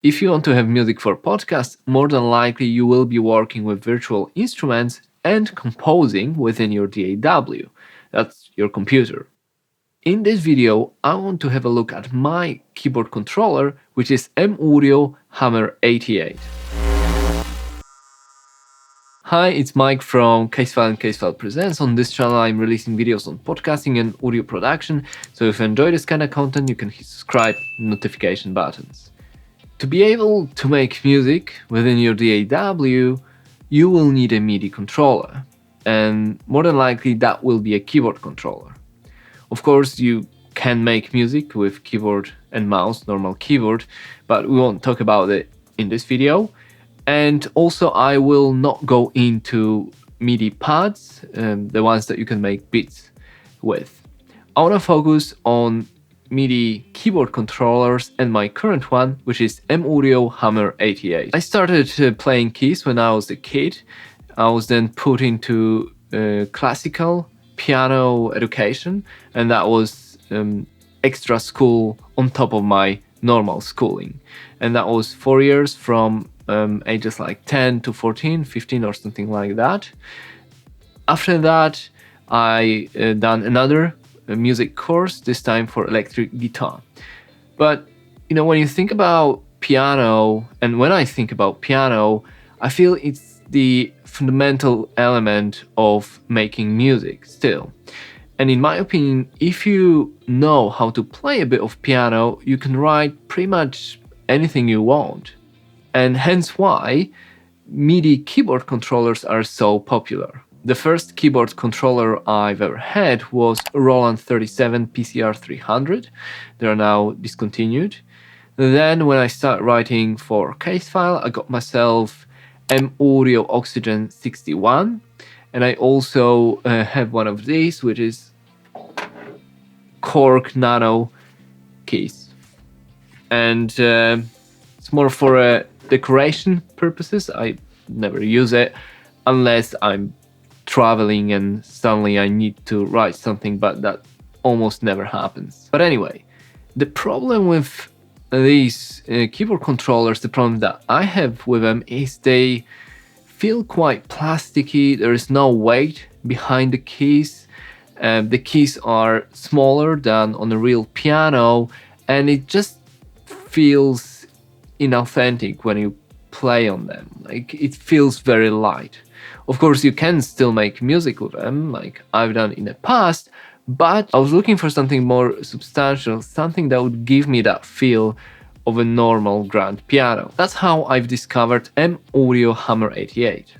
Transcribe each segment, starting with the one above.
If you want to have music for podcasts, more than likely you will be working with virtual instruments and composing within your DAW. That's your computer. In this video, I want to have a look at my keyboard controller, which is M-Audio Hammer 88. Hi, it's Mike from Casefile and Casefile Presents. On this channel, I'm releasing videos on podcasting and audio production, so if you enjoy this kind of content, you can hit subscribe and notification buttons. To be able to make music within your DAW, you will need a Midi controller, and more than likely that will be a keyboard controller. Of course, you can make music with keyboard and mouse, normal keyboard, but we won't talk about it in this video. And also, I will not go into Midi pads, the ones that you can make beats with. I want to focus on Midi keyboard controllers and my current one, which is M-Audio Hammer 88. I started playing keys when I was a kid. I was then put into classical piano education, and that was extra school on top of my normal schooling. And that was 4 years from ages like 10 to 14, 15 or something like that. After that, I done another music course, this time for electric guitar. But, when you think about piano, and when I think about piano, I feel it's the fundamental element of making music still. And in my opinion, if you know how to play a bit of piano, you can write pretty much anything you want. And hence why Midi keyboard controllers are so popular. The first keyboard controller I've ever had was a Roland 37 PCR 300. They are now discontinued. Then when I started writing for Casefile, I got myself M-Audio Oxygen 61. And I also have one of these, which is Korg Nano keys. And it's more for decoration purposes. I never use it unless I'm traveling and suddenly I need to write something, but that almost never happens. But anyway, the problem with these keyboard controllers, the problem that I have with them is they feel quite plasticky. There is no weight behind the keys. The keys are smaller than on a real piano, and it just feels inauthentic when you play on them. Like, it feels very light. Of course, you can still make music with them, like I've done in the past, but I was looking for something more substantial, something that would give me that feel of a normal grand piano. That's how I've discovered M-Audio Hammer 88.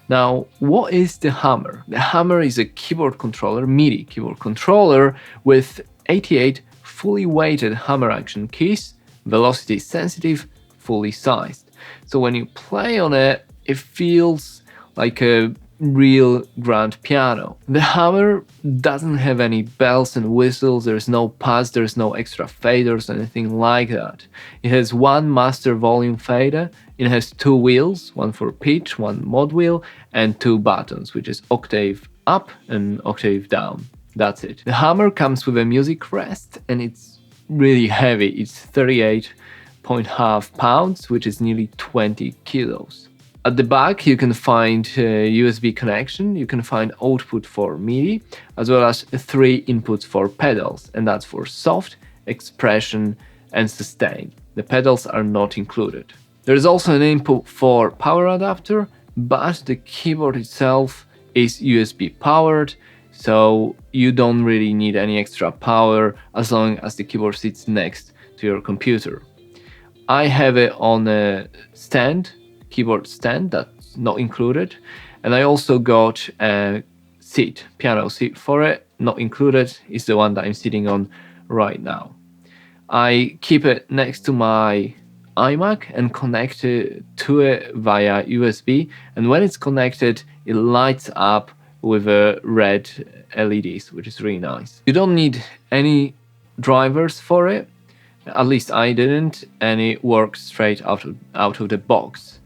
Now, what is the Hammer? The Hammer is a keyboard controller, Midi keyboard controller, with 88 fully weighted hammer action keys, velocity sensitive, fully sized. So when you play on it, it feels like a real grand piano. The Hammer doesn't have any bells and whistles, there's no pads, there's no extra faders, anything like that. It has one master volume fader, it has two wheels, one for pitch, one mod wheel, and two buttons, which is octave up and octave down. That's it. The Hammer comes with a music rest, and it's really heavy. It's 38.5 pounds, which is nearly 20 kilos. At the back, you can find a USB connection, you can find output for MIDI, as well as 3 inputs for pedals, and that's for soft, expression, and sustain. The pedals are not included. There is also an input for power adapter, but the keyboard itself is USB powered, so you don't really need any extra power as long as the keyboard sits next to your computer. I have it on a stand, keyboard stand, that's not included, and I also got a seat, piano seat for it, not included, is the one that I'm sitting on right now. I keep it next to my iMac and connect it to it via USB, and when it's connected, it lights up with a red LEDs, which is really nice. You don't need any drivers for it, at least I didn't, and it works straight out of the box.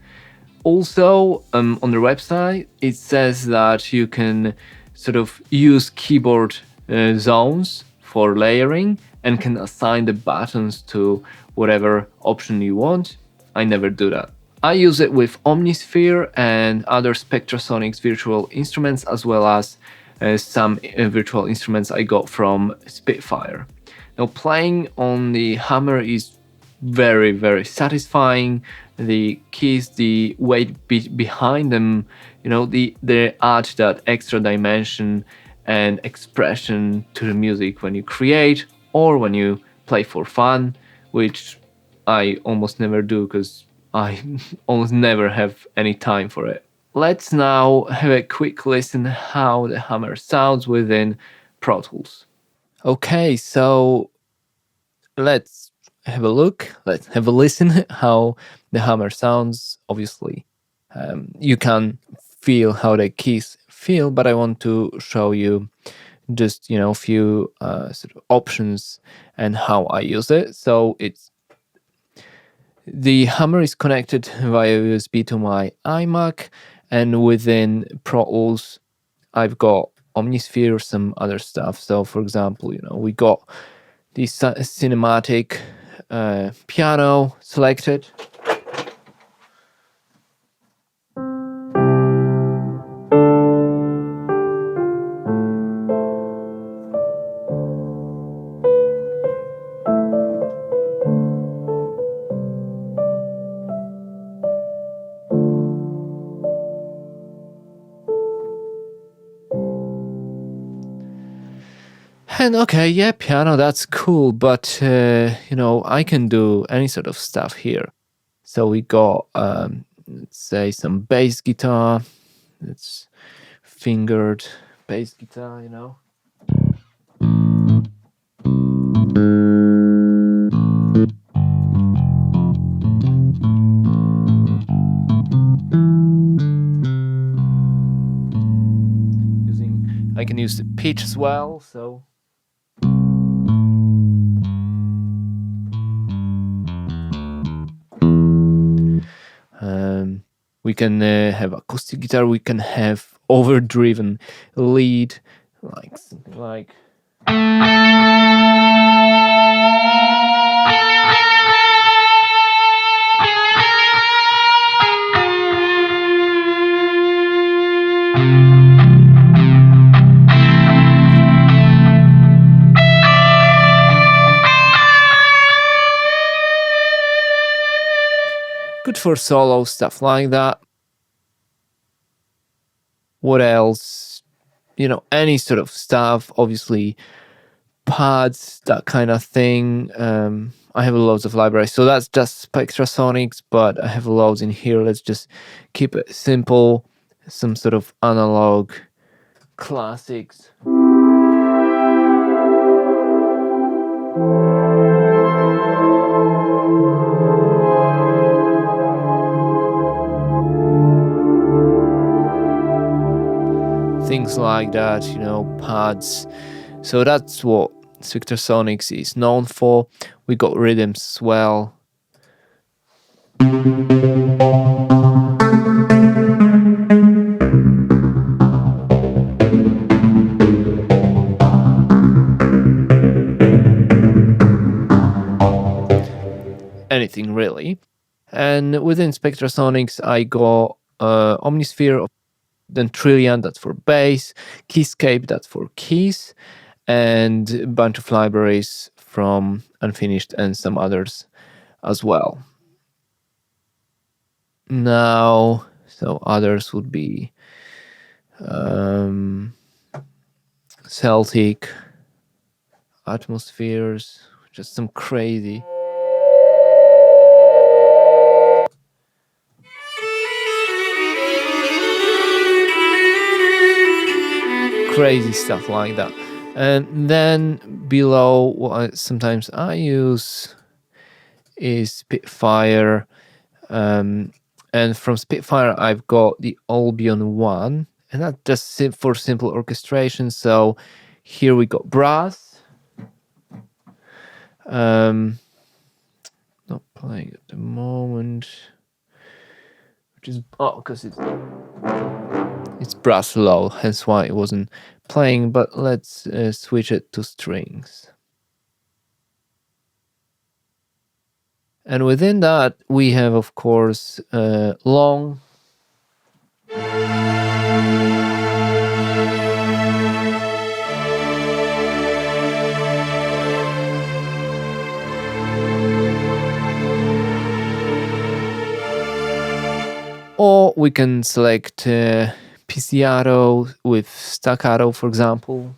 Also, on the website, it says that you can sort of use keyboard zones for layering and can assign the buttons to whatever option you want. I never do that. I use it with Omnisphere and other Spectrasonics virtual instruments, as well as some virtual instruments I got from Spitfire. Now, playing on the hammer is very, very satisfying. The keys, the weight behind them, they add that extra dimension and expression to the music when you create or when you play for fun, which I almost never do because I almost never have any time for it. Let's now have a quick listen how the hammer sounds within Pro Tools. Okay, so let's have a look. Let's have a listen how the hammer sounds. Obviously, you can feel how the keys feel, but I want to show you just a few sort of options and how I use it. So the hammer is connected via USB to my iMac, and within Pro Tools, I've got Omnisphere, some other stuff. So, for example, we got the cinematic piano selected. And okay, yeah, piano, that's cool, but I can do any sort of stuff here. So we got, let's say, some bass guitar. It's fingered bass guitar, I can use the pitch as well, so. We can have acoustic guitar, we can have overdriven lead, like something like. Good for solo, stuff like that. What else? Any sort of stuff, obviously pads, that kind of thing. I have loads of libraries, so that's just Spectrasonics, but I have loads in here. Let's just keep it simple. Some sort of analog classics. Things like that, pads. So that's what Spectrasonics is known for. We got rhythms as well. Anything really. And within Spectrasonics, I got Omnisphere, then Trillion, that's for bass, Keyscape, that's for keys, and a bunch of libraries from Unfinished and some others as well. Now, so others would be Celtic, Atmospheres, just some crazy. Crazy stuff like that. And then below, what sometimes I use is Spitfire. And from Spitfire, I've got the Albion 1. And that's just for simple orchestration. So here we got brass. Not playing at the moment. Which is, because it's brass low, hence why it wasn't playing, but let's switch it to strings. And within that, we have, of course, long, or we can select pizzicato with staccato, for example.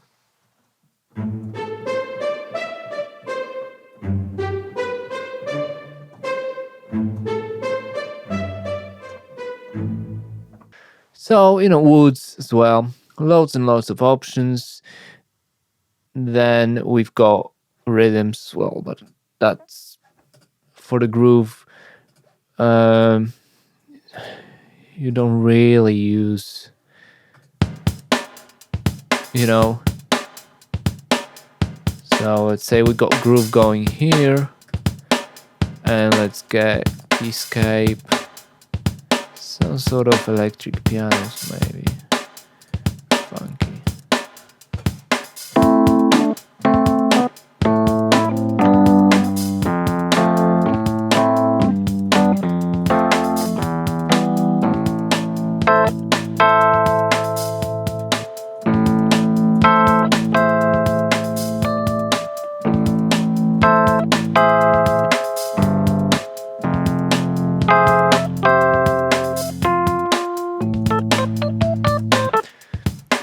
So, woods as well. Loads and loads of options. Then we've got rhythms as well, but that's for the groove. You don't really use, So let's say we got groove going here, and let's get keyscape, some sort of electric pianos maybe, funky.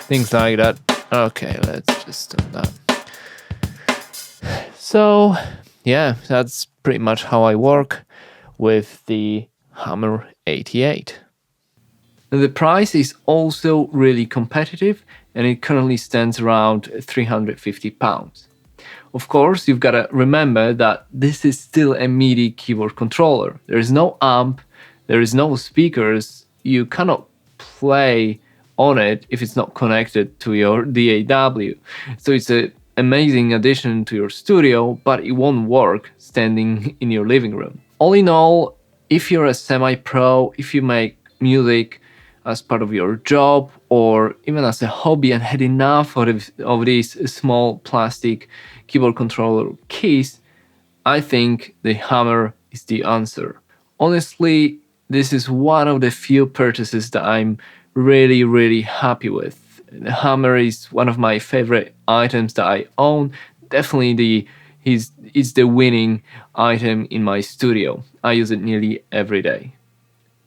Things like that. Okay, let's just stop that. So, yeah, that's pretty much how I work with the Hammer 88. The price is also really competitive, and it currently stands around £350. Of course, you've got to remember that this is still a Midi keyboard controller. There is no amp, there is no speakers, you cannot play on it if it's not connected to your DAW. So it's an amazing addition to your studio, but it won't work standing in your living room. All in all, if you're a semi-pro, if you make music as part of your job or even as a hobby and had enough of these small plastic keyboard controller keys, I think the Hammer is the answer. Honestly, this is one of the few purchases that I'm really, really happy with. The Hammer is one of my favorite items that I own. Definitely it's the winning item in my studio. I use it nearly every day.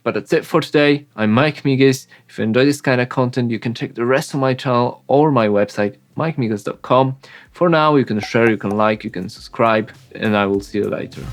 But that's it for today. I'm Mike Migas. If you enjoy this kind of content, you can check the rest of my channel or my website, mikemigas.com. For now, you can share, you can like, you can subscribe, and I will see you later.